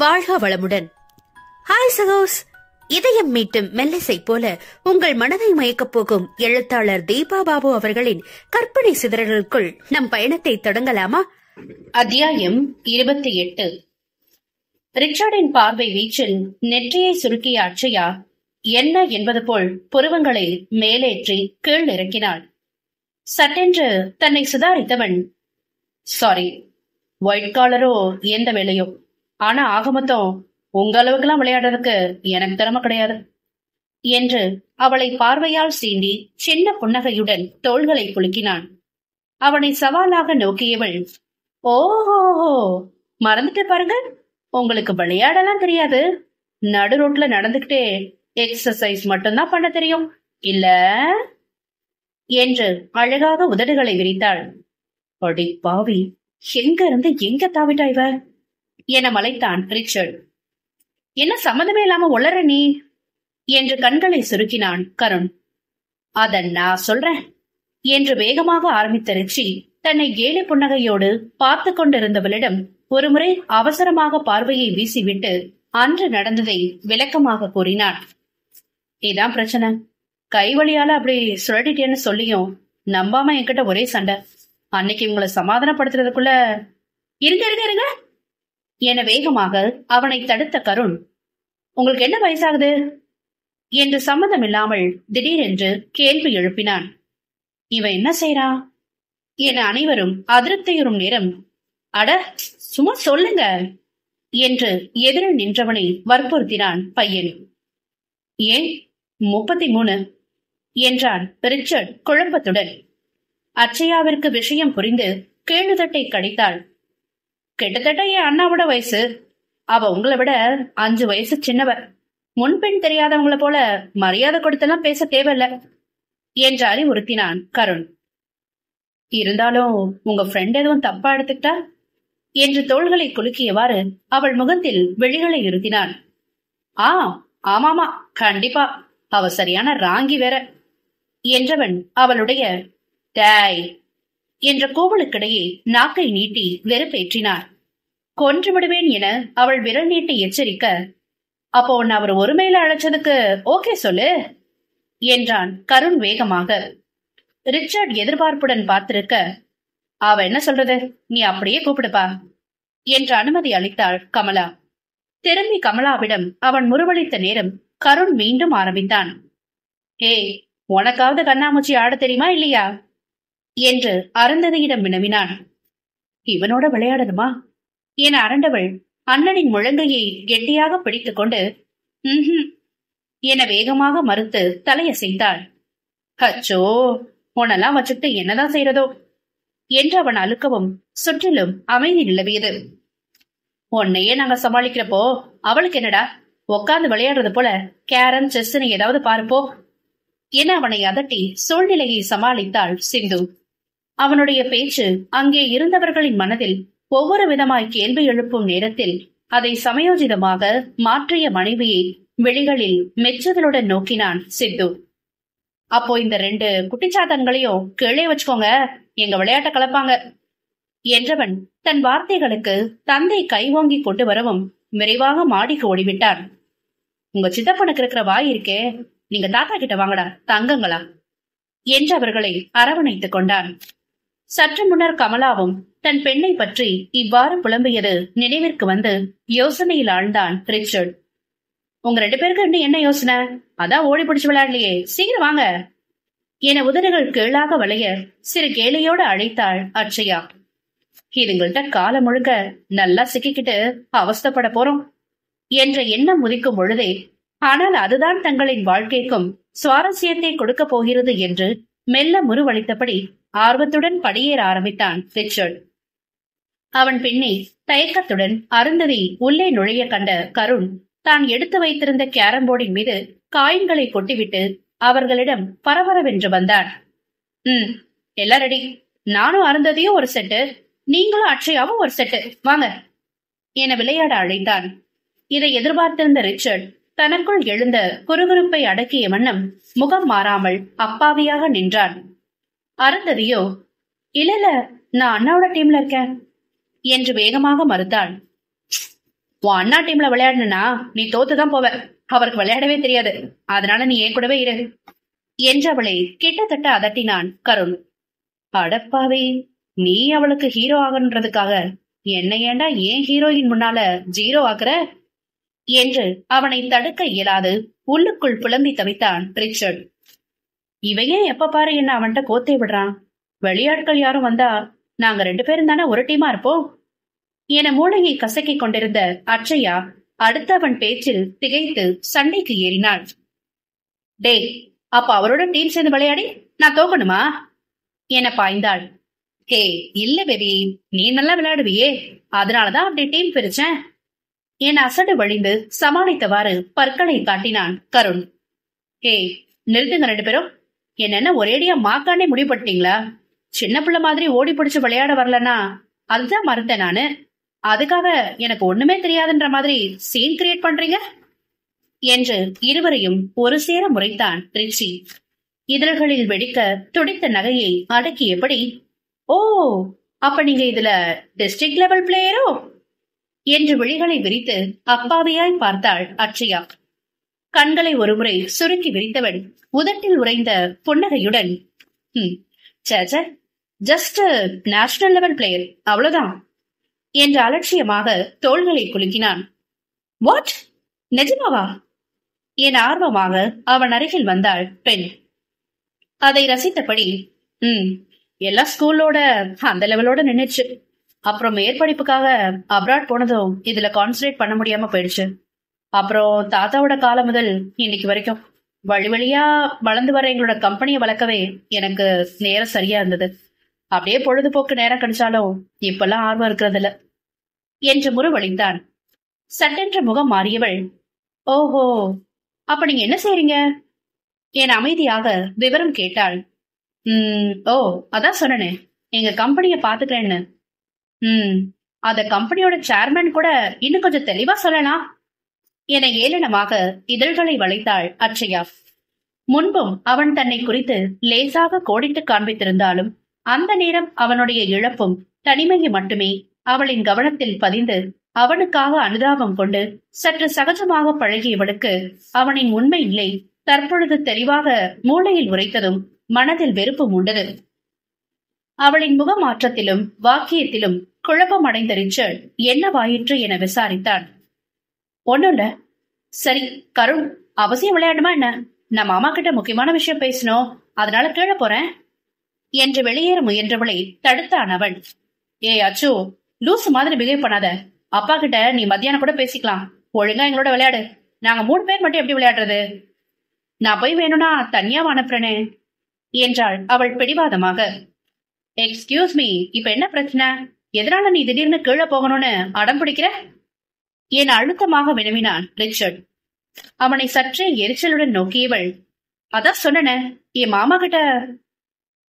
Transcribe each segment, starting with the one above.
வாழ்க வளமுடன். ஹாய் சகோஸ். இதயம் மீட்டும் மெல்லிசை போல உங்கள் மனதை மயக்கப் போகும் எழுத்தாளர் தீபா பாபு அவர்களின் கற்பனை சிதறல்களுக்குள் நம் பயணத்தை தொடங்கலாமா? அத்தியாயம் 28. ரிச்சர்டின் பார்வை வீச்சில் நெற்றியை சுருக்கிய அட்சயா என்ன என்பது போல் புருவங்களை மேலேற்றி கீழ் இறக்கினாள். சட்டென்று தன்னை சுதாரித்தவன், சாரி, ஒயிட் காலரோ எந்த வேலையோ, ஆனா ஆக மொத்தம் உங்க அளவுக்கெல்லாம் விளையாடுறதுக்கு எனக்கு திறமை கிடையாது என்று அவளை பார்வையால் சீண்டி சின்ன புன்னகையுடன் தோள்களை குலுக்கினான். அவனை சவாலாக நோக்கியவள், ஓஹோ, மறந்துட்டு பாருங்க, உங்களுக்கு விளையாடலாம் தெரியாது, நடு ரோட்ல நடந்துகிட்டே எக்ஸசைஸ் மட்டும்தான் பண்ண தெரியும் இல்ல என்று அழகாக உதடுகளை விரித்தாள். அடி பாவி, எங்க இருந்து எங்க தாவிட்டா இவ என மலைத்தான் ரிச்சர்ட். என்ன சம்மதமே இல்லாம உளற நீ என்று கண்களை சுருக்கினான் கருண். அத நான் சொல்றேன் என்று வேகமாக ஆரம்பித்த ரிச்சி தன்னை கேலி புன்னகையோடு பார்த்து கொண்டிருந்தவளிடம் ஒருமுறை அவசரமாக பார்வையை வீசிவிட்டு அன்று நடந்ததை விளக்கமாக கூறினான். இதான் பிரச்சனை, கைவழியால அப்படி சுழட்டிட்டேன்னு சொல்லியும் நம்பாம என்கிட்ட ஒரே சண்டை. அன்னைக்கு உங்களை சமாதானப்படுத்துறதுக்குள்ள இருங்க இருங்க இருங்க என வேகமாக அவனை தடுத்த கருண், உங்களுக்கு என்ன வயசாகுது என்று சம்மதம் இல்லாமல் திடீரென்று கேள்வி எழுப்பினான். இவன் என்ன செய்யறா என அனைவரும் அதிருப்தியுறும் நேரம், அட சும்மா சொல்லுங்க என்று எதிரில் நின்றவனை வற்புறுத்தினான் பையன். ஏன் 33 என்றான் ரிச்சர்ட் குழப்பத்துடன். அட்சயாவிற்கு விஷயம் புரிந்து கேளுதட்டை கடித்தாள். கிட்டத்தட்ட என் அண்ணாவோட வயசு, அவ உங்களை விட 5 வயசு சின்னவ, முன்பின் தெரியாதவங்களை போல மரியாதை கொடுத்தெல்லாம் பேச தேவையில்ல என்று அறிவுறுத்தினான் கருண். இருந்தாலும் உங்க ஃப்ரெண்ட் எதுவும் தப்பா எடுத்துக்கிட்டா என்று தோள்களை குலுக்கியவாறு அவள் முகத்தில் விழிகளை இருத்தினான். ஆமாமா, கண்டிப்பா, அவ சரியான ராங்கி வேற என்றவன் அவளுடைய டேய் என்ற கோவலுக்கிடையே நாக்கை நீட்டி வெறுப்பேற்றினார். கொன்று விடுவேன் என அவள் விரல் நீட்டி எச்சரிக்க, அப்போ உன்னை அவர் ஒருமையில அழைச்சதுக்கு ஓகே சொல்லு என்றான் கருண் வேகமாக. ரிச்சர்ட் எதிர்பார்ப்புடன் பார்த்திருக்க, அவ என்ன சொல்றது, நீ அப்படியே கூப்பிடுப்பா என்று அனுமதி அளித்தாள் கமலா. திரும்பி கமலாவிடம் அவன் முறுவளித்த நேரம் கருண் மீண்டும் ஆரம்பித்தான். ஏய், உனக்காவது கண்ணாமூச்சி ஆட தெரியுமா இல்லையா என்று அருந்ததியிடம் வினவினான். இவனோட விளையாடணுமா என அரண்டவள் அண்ணனின் முழங்கையை கெட்டியாக பிடித்துக் கொண்டு என வேகமாக மறுத்து தலையசைத்தாள். அச்சோ, உன்னெல்லாம் வச்சுட்டு என்னதான் செய்யறதோ என்று அவன் அழுக்கவும் சுற்றிலும் அமைதி நிலவியது. உன்னையே நாங்க சமாளிக்கிறப்போ அவளுக்கு என்னடா, உக்காந்து விளையாடுறது போல கேரம் செஸ்ன்னு ஏதாவது பாருப்போ என அவனை அதட்டி சூழ்நிலையை சமாளித்தாள் சிந்து. அவனுடைய பேச்சு அங்கே இருந்தவர்களின் மனதில் ஒவ்வொரு விதமாய் கேள்வி எழுப்பும் நேரத்தில் அதை சமயோஜிதமாக மாற்றிய மனைவியை விழிகளில் மெச்சுதலுடன் நோக்கினான் சித்து. அப்போ இந்த 2 குட்டிச்சாத்தன்களையும் கீழே வச்சுக்கோங்க, எங்க விளையாட்ட கலப்பாங்க என்றவன் தன் வார்த்தைகளுக்கு தந்தை கைவாங்கி கொண்டு வரவும் விரைவாக மாடிக்கு ஓடிவிட்டான். உங்க சித்தப்பனுக்கு இருக்கிற வாய் இருக்கே, நீங்க தாத்தா கிட்ட வாங்கடா தங்கங்களா என்று அவர்களை அரவணைத்துக் கொண்டான். சற்று முன்னர் கமலாவும் தன் பெண்ணை பற்றி இவ்வாறு புலம்பியது நினைவிற்கு வந்து யோசனையில் ஆழ்ந்தான் ரிச்சர்ட். உங்க 2 பேருக்கு இன்னும் என்ன யோசனை, அதான் ஓடி பிடிச்சு விளையாடலையே, சீக்கிரம் வாங்க என உதடுகள் கீழாக வளைய சிறு கேலியோடு அழைத்தாள் அட்சயா. இதுங்கள்ட்ட காலம் முழுக்க நல்லா சிக்கிக்கிட்டு அவஸ்தப்பட போறோம் என்ற எண்ணம் உதிக்கும் பொழுதே, ஆனால் அதுதான் தங்களின் வாழ்க்கைக்கும் சுவாரஸ்யத்தை கொடுக்க போகிறது என்று மெல்ல முறுவளித்தபடி ஆர்வத்துடன் படியேற ஆரம்பித்தான் ரிச்சர்ட். அவன் பின்னே தயக்கத்துடன் அருந்ததி உள்ளே நுழைய கண்ட கருண் தான் எடுத்து வைத்திருந்த கேரம் போர்டின் மீது காயின்களை கொட்டிவிட்டு அவர்களிடம் பரபரவென்று வந்தான். எல்லாம் ரெடி, நானும் அருந்ததியும் ஒரு செட்டு, நீங்களும் அட்சயாவும் ஒரு செட்டு, வாங்க என விளையாட அழைத்தான். இதை எதிர்பார்த்திருந்த ரிச்சர்ட் தனக்குள் எழுந்த குறுகுறுப்பை அடக்கிய வண்ணம் முகம் மாறாமல் அப்பாவியாக நின்றான். அருந்ததியோ, இல்ல நான் அண்ணாவோட டீம்ல இருக்கேன் என்று வேகமாக மறுத்தாள். உன் அண்ணா டீம்ல விளையாடணும்னா நீ தோத்துதான் போவ. அவருக்கு விளையாடவே தெரியாது. அதனால நீ என் கூடவே இரு என்று அவளை கிட்டத்தட்ட அதட்டினான் கருண். அடப்பாவே, நீ அவளுக்கு ஹீரோ ஆகன்றதுக்காக என்னை ஏண்டா ஏன் ஹீரோயின் முன்னால ஜீரோ ஆக்குற என்று அவனை தடுக்க இயலாது உள்ளுக்குள் புலம்பி தவித்தான் ரிச்சர்ட். இவையே எப்ப பாரு என்ன அவன்கிட்ட கோத்தே விடுறான். வெளியாட்கள் யாரும் வந்தா நாங்க 2 பேரும் தானே ஒரு டீமா இருப்போம் என மூளையை கசக்கிக் கொண்டிருந்த அட்சயா அடுத்த அவன் பேச்சில் திகைத்து சண்டைக்கு ஏறினாள். டேய், அப்ப அவரோட டீம் சேர்ந்து விளையாடி நான் தோக்கணுமா என பாய்ந்தாள். ஹே இல்ல பேபி, நீ நல்லா விளையாடுவியே, அதனாலதான் அப்படி டீம் பிரிச்சேன் என அசடு வழிந்து சமாளித்தவாறு பற்களை காட்டினான் கருண். ஹே நிறுத்துங்க 2 பேரும். என்னென்ன ஒரேடியா மாக்காண்டே முடிவுபட்டீங்களா? சின்ன பிள்ளை மாதிரி ஓடி பிடிச்சு விளையாட வரலன்னா அதுதான் மறுத்தேன் நானு. அதுக்காக எனக்கு ஒண்ணுமே தெரியாதுன்ற மாதிரி சீன் கிரியேட் பண்றீங்க என்று இருவரையும் ஒரு சேர முறைத்தான் ரிச்சி. இதழ்களில் வெடிக்க துடித்த நகையை அடக்கியபடி, ஓ அப்ப நீங்க இதுல டிஸ்ட்ரிக்ட் லெவல் பிளேயரோ என்று விழிகளை விரித்து அப்பாவியாய் பார்த்தாள் அட்சயா. கண்களை ஒருமுறை சுருக்கி விரித்தவன் உதட்டில் உறைந்த புன்னகையுடன், ஜஸ்ட் நேஷனல் லெவல் பிளேயர், அவ்வளவுதான் என்று அலட்சியமாக தோள்களை குலுக்கினான். வாட், நிஜமாவா என ஆர்வமாக அவன் அருகில் வந்தாள் பெண். அதை ரசித்தபடி, எல்லா ஸ்கூலோட அந்த லெவலோட நின்னுச்சு. அப்புறம் மேற்படிப்புக்காக அப்ராட் போனதும் இதுல கான்சன்ட்ரேட் பண்ண முடியாம போயிடுச்சு. அப்புறம் தாத்தாவோட காலம் முதல் இன்னைக்கு வரைக்கும் வழி வழியா வளர்ந்து வர எங்களோட கம்பெனியை வளர்க்கவே எனக்கு நேரம் சரியா இருந்தது. அப்படியே பொழுதுபோக்கு நேரம் கிடைச்சாலும் இப்பெல்லாம் ஆர்வம் இருக்கிறது இல்ல என்று முறுவழிந்தான். சட்டென்ற முகம் மாறியவள், ஓஹோ அப்ப நீங்க என்ன செய்றீங்க என அமைதியாக விவரம் கேட்டாள். ஓ அதான் சொன்னனே, எங்க கம்பெனிய பாத்துக்கிறேன்னு. அத கம்பெனியோட சேர்மன் கூட இன்னும் கொஞ்சம் தெளிவா சொல்லலாம் என ஏளனமாக இதழ்களை வளைத்தாள் அட்சயா. முன்பும் அவன் தன்னை குறித்து லேசாக கோடிட்டு காண்பித்திருந்தாலும் அந்த நேரம் அவனுடைய இழப்பும் தனிமையை மட்டுமே அவளின் கவனத்தில் பதிந்து அவனுக்காக அனுதாபம் கொண்டு சற்று சகஜமாக பழகியவளுக்கு அவனின் உண்மை இல்லை தற்பொழுது தெளிவாக மூளையில் உரைத்ததும் மனதில் வெறுப்பு மூண்டது. அவளின் முக மாற்றத்திலும் வாக்கியத்திலும் குழப்பம் அடைந்த ரிச்சர்ட் என்னவாயிற்று என விசாரித்தான். ஒண்ணுல்ல. சரி கருண், அவசியம் விளையாடுமா என்ன? நம்ம மாமா கிட்ட முக்கியமான விஷயம் பேசணும், அதனால கீழே போறேன் என்று வெளியேற முயன்றவளை தடுத்தான் அவன். ஏய் அச்சு, லூசு மாதிரி பிஹேவ் பண்ணாத. அப்பா கிட்ட நீ மத்தியானம் கூட பேசிக்கலாம். ஒழுங்கா எங்களோட விளையாடு. நாங்க 3 பேர் மட்டும் எப்படி விளையாடுறது? நான் போய் வேணும்னா தனியா அனுப்புறேனே என்றாள் அவள் பிடிவாதமாக. எக்ஸ்கியூஸ் மீ, இப்ப என்ன பிரச்சனை? எதனால நீ திடீர்னு கீழே போகணும்னு அடம் பிடிக்கிற என அழுத்தமாக வினவினான் ரிச்சர்ட். அவனை சற்றே எரிச்சலுடன் நோக்கியவள், அதான் சொன்ன என் மாமா கிட்ட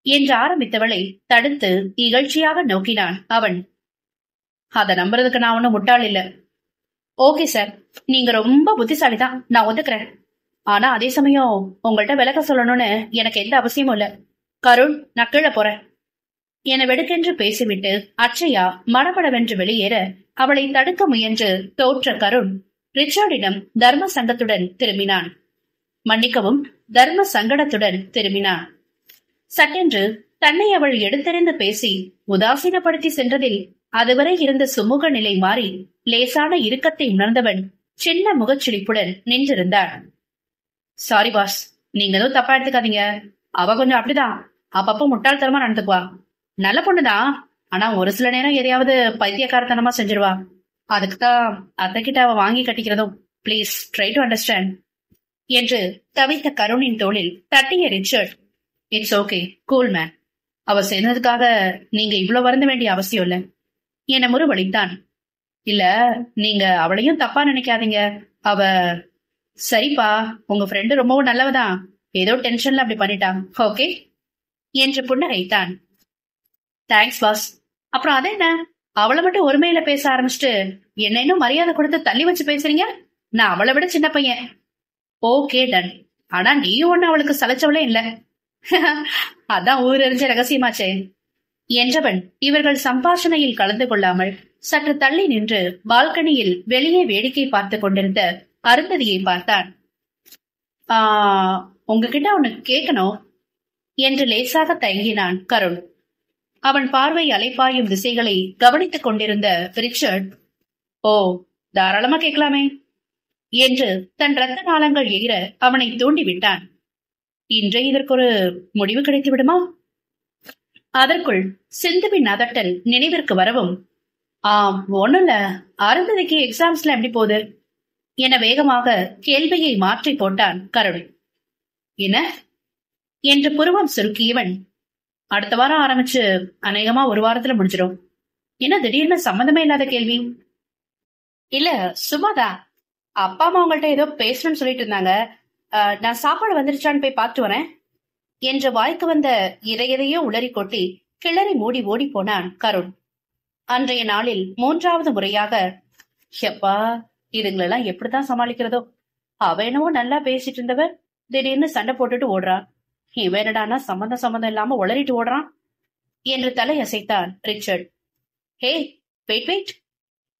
என்று ஆரம்பித்தவளை தடுத்து இகழ்ச்சியாக நோக்கினான் அவன். அத நம்புறதுக்கு நான் ஒன்னும் முட்டாள் இல்ல. ஓகே சார், நீங்க ரொம்ப புத்திசாலிதான், நான் ஒத்துக்கிறேன். ஆனா அதே சமயம் உங்கள்கிட்ட விளக்க சொல்லணும்னு எனக்கு எந்த அவசியமும் இல்ல. கருண், நான் கீழே போறேன் என வெடுக்கென்று பேசிவிட்டு அட்சயா மடமடவென்று வெளியேற அவளை தடுக்க முயன்று தோற்ற கருண் ரிச்சர்டிடம் தர்ம சங்கத்துடன் திரும்பினான். மன்னிக்கவும், தர்ம சங்கடத்துடன் திரும்பினான். சட்டென்று தன்னை அவள் எடுத்தறிந்து பேசி உதாசீனப்படுத்தி சென்றதில் அதுவரை இருந்த சுமூக நிலை மாறி லேசான இறுக்கத்தை உணர்ந்தவன் சின்ன முகச்சிரிப்புடன் நின்றிருந்தாள். சாரி பாஸ், நீங்க எதுவும் தப்பா எடுத்துக்காதீங்க. அவ கொஞ்சம் அப்படிதான், அப்பப்போ முட்டாள்தனமா நடந்துக்குவா. நல்ல பொண்ணுதான், ஆனா ஒரு சில நேரம் எதையாவது பைத்தியக்காரத்தனமா செஞ்சிருவா. அதுக்குதான் அத்தைக்கிட்ட அவ வாங்கி கட்டிக்கிறதும். பிளீஸ் ட்ரை டு அண்டர்ஸ்டாண்ட் என்று தவித்த கருணின் தோளில் தட்டிய Richard, it's okay, cool man. அவ சேர்ந்ததுக்காக நீங்க இவ்வளவு வருந்த வேண்டிய அவசியம் இல்ல என முறுவழித்தான். இல்ல, நீங்க அவளையும் தப்பா நினைக்காதீங்க. அவ சரிப்பா, உங்க ஃப்ரெண்டு ரொம்பவும் நல்லவதான், ஏதோ டென்ஷன்ல அப்படி பண்ணிட்டான், ஓகே என்று புன்னகைத்தான். Thanks pass. அப்புறம் அது என்ன, அவளை மட்டும் ஒருமையில பேச ஆரம்பிச்சுட்டு என்ன இன்னும் மரியாதை கொடுத்து தள்ளி வச்சு பேசுறீங்க? நான் அவளை விட சின்ன பையன். Okay done. ஆனா நீயும் ஒண்ணு அவளுக்கு சலைச்சவளே இல்ல. அதான் ஊரறிஞ்ச ரகசியமாச்சே என்றவன் இவர்கள் சம்பாஷணையில் கலந்து கொள்ளாமல் சற்று தள்ளி நின்று பால்கனியில் வெளியே வேடிக்கை பார்த்து கொண்டிருந்த அருந்ததியை பார்த்தான். உங்ககிட்ட ஒன்னு கேட்கணும் என்று லேசாக தயங்கினான் கருண். அவன் பார்வை அலைப்பாயும் திசைகளை கவனித்துக் கொண்டிருந்த ரிச்சர்ட், ஓ தாராளமா கேட்கலாமே என்று தன் ரத்த நாளங்கள் எகிர அவனை தூண்டிவிட்டான். இன்றைய இதற்கு ஒரு முடிவு கிடைத்து விடுமா? அதற்குள் சிந்துவின் அதட்டல் நினைவிற்கு வரவும், ஒண்ணுல அருந்ததிக்கு எக்ஸாம்ஸ்ல எப்படி போகுது என வேகமாக கேள்வியை மாற்றி போட்டான் கருண். என்ன என்று புருவம் சுருக்கியவன், அடுத்த வாரம் ஆரம்பிச்சு அநேகமா ஒரு வாரத்துல முடிஞ்சிடும். என்ன திடீர்னு சம்பந்தமே இல்லாத கேள்வி? இல்ல சும்மாதான், அப்பா அம்மா உங்கள்ட்ட ஏதோ பேசணும்னு சொல்லிட்டு இருந்தாங்க. நான் சாப்பாடு வந்துருச்சான்னு போய் பார்த்து வரேன் என்று வாய்க்கு வந்த எதையோ உளறி கொட்டி கிளறி மூடி ஓடி போனான் கருண். அன்றைய நாளில் 3வது முறையாக, எப்பா இதுங்களெல்லாம் எப்படித்தான் சமாளிக்கிறதோ, அவ என்னவோ நல்லா பேசிட்டு இருந்தவ திடீர்னு சண்டை போட்டுட்டு ஓடுறான், இவன் என்னடானா சம்பந்தம் இல்லாம உளறிட்டு ஓடுறான் என்று தலையசைத்தான் ரிச்சர்ட். ஹே வெயிட் வெயிட்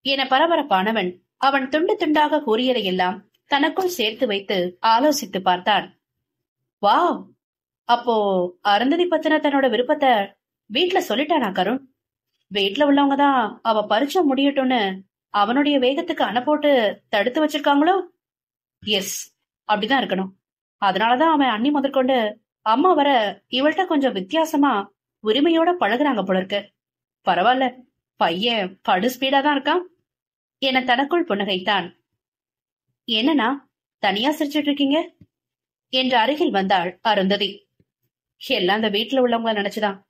என பரபரப்பானவன் அவன் துண்டு துண்டாக கூறியதையெல்லாம் தனக்குள் சேர்த்து வைத்து ஆலோசித்து பார்த்தான். வாவ், அப்போ அருந்ததி பத்தின தன்னோட விருப்பத்தை வீட்டுல சொல்லிட்டானா கருண்? வீட்டுல உள்ளவங்க தான் அவ பரீட்சை முடியட்டும்னு அவனுடைய வேகத்துக்கு அணைப்போட்டு தடுத்து வச்சிருக்காங்களோ? எஸ், அப்படிதான் இருக்கணும். அதனாலதான் அவன் அண்ணி முதற்கொண்டு அம்மா வர இவள்கிட்ட கொஞ்சம் வித்தியாசமா உரிமையோட பழகுறாங்க போல இருக்கு. பரவாயில்ல, பையன் படு ஸ்பீடா தான் இருக்கான் என தனக்குள் புன்னகைத்தான். என்னன்னா தனியா சிரிச்சிட்டு இருக்கீங்க என்று அருகில் வந்தாள் அருந்ததி. எல்லாம் அந்த வீட்டுல உள்ளவங்க நினைச்சுதான்.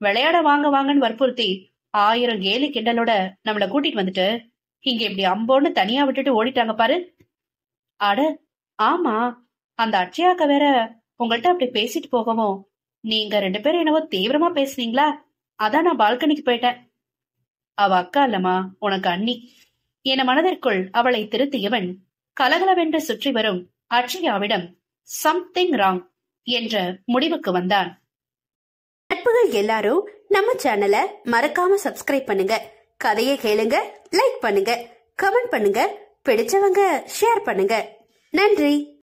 விளையாட வாங்க வாங்கன்னு வற்புறுத்தி 1000 கேலி கிண்டலோட நம்மள கூட்டிட்டு வந்துட்டு இங்க இப்படி அம்போன்னு தனியா விட்டுட்டு ஓடிட்டாங்க பாரு. அட ஆமா, அந்த அட்சயாக்க வேற உங்கள்ட்ட அப்படி பேசிட்டு போகவும் நீங்க 2 பேரும் என்னவோ தீவிரமா பேசுனீங்களா, அதான் நான் பால்கனிக்கு போயிட்டேன். அவ அக்கா இல்லம்மா, உனக்கு அண்ணி என மனதிற்குள் அவளை திருத்தியவன் கலகலவென்று சுற்றி வரும் அட்சயாவிடம் சம்திங் ராங் என்ற முடிவுக்கு வந்தான். நட்புகள் எல்லாரும் நம்ம சேனலை மறக்காம சப்ஸ்கிரைப் பண்ணுங்க. கதையை கேளுங்க, லைக் பண்ணுங்க, கமெண்ட் பண்ணுங்க, பிடிச்சவங்க ஷேர் பண்ணுங்க. நன்றி.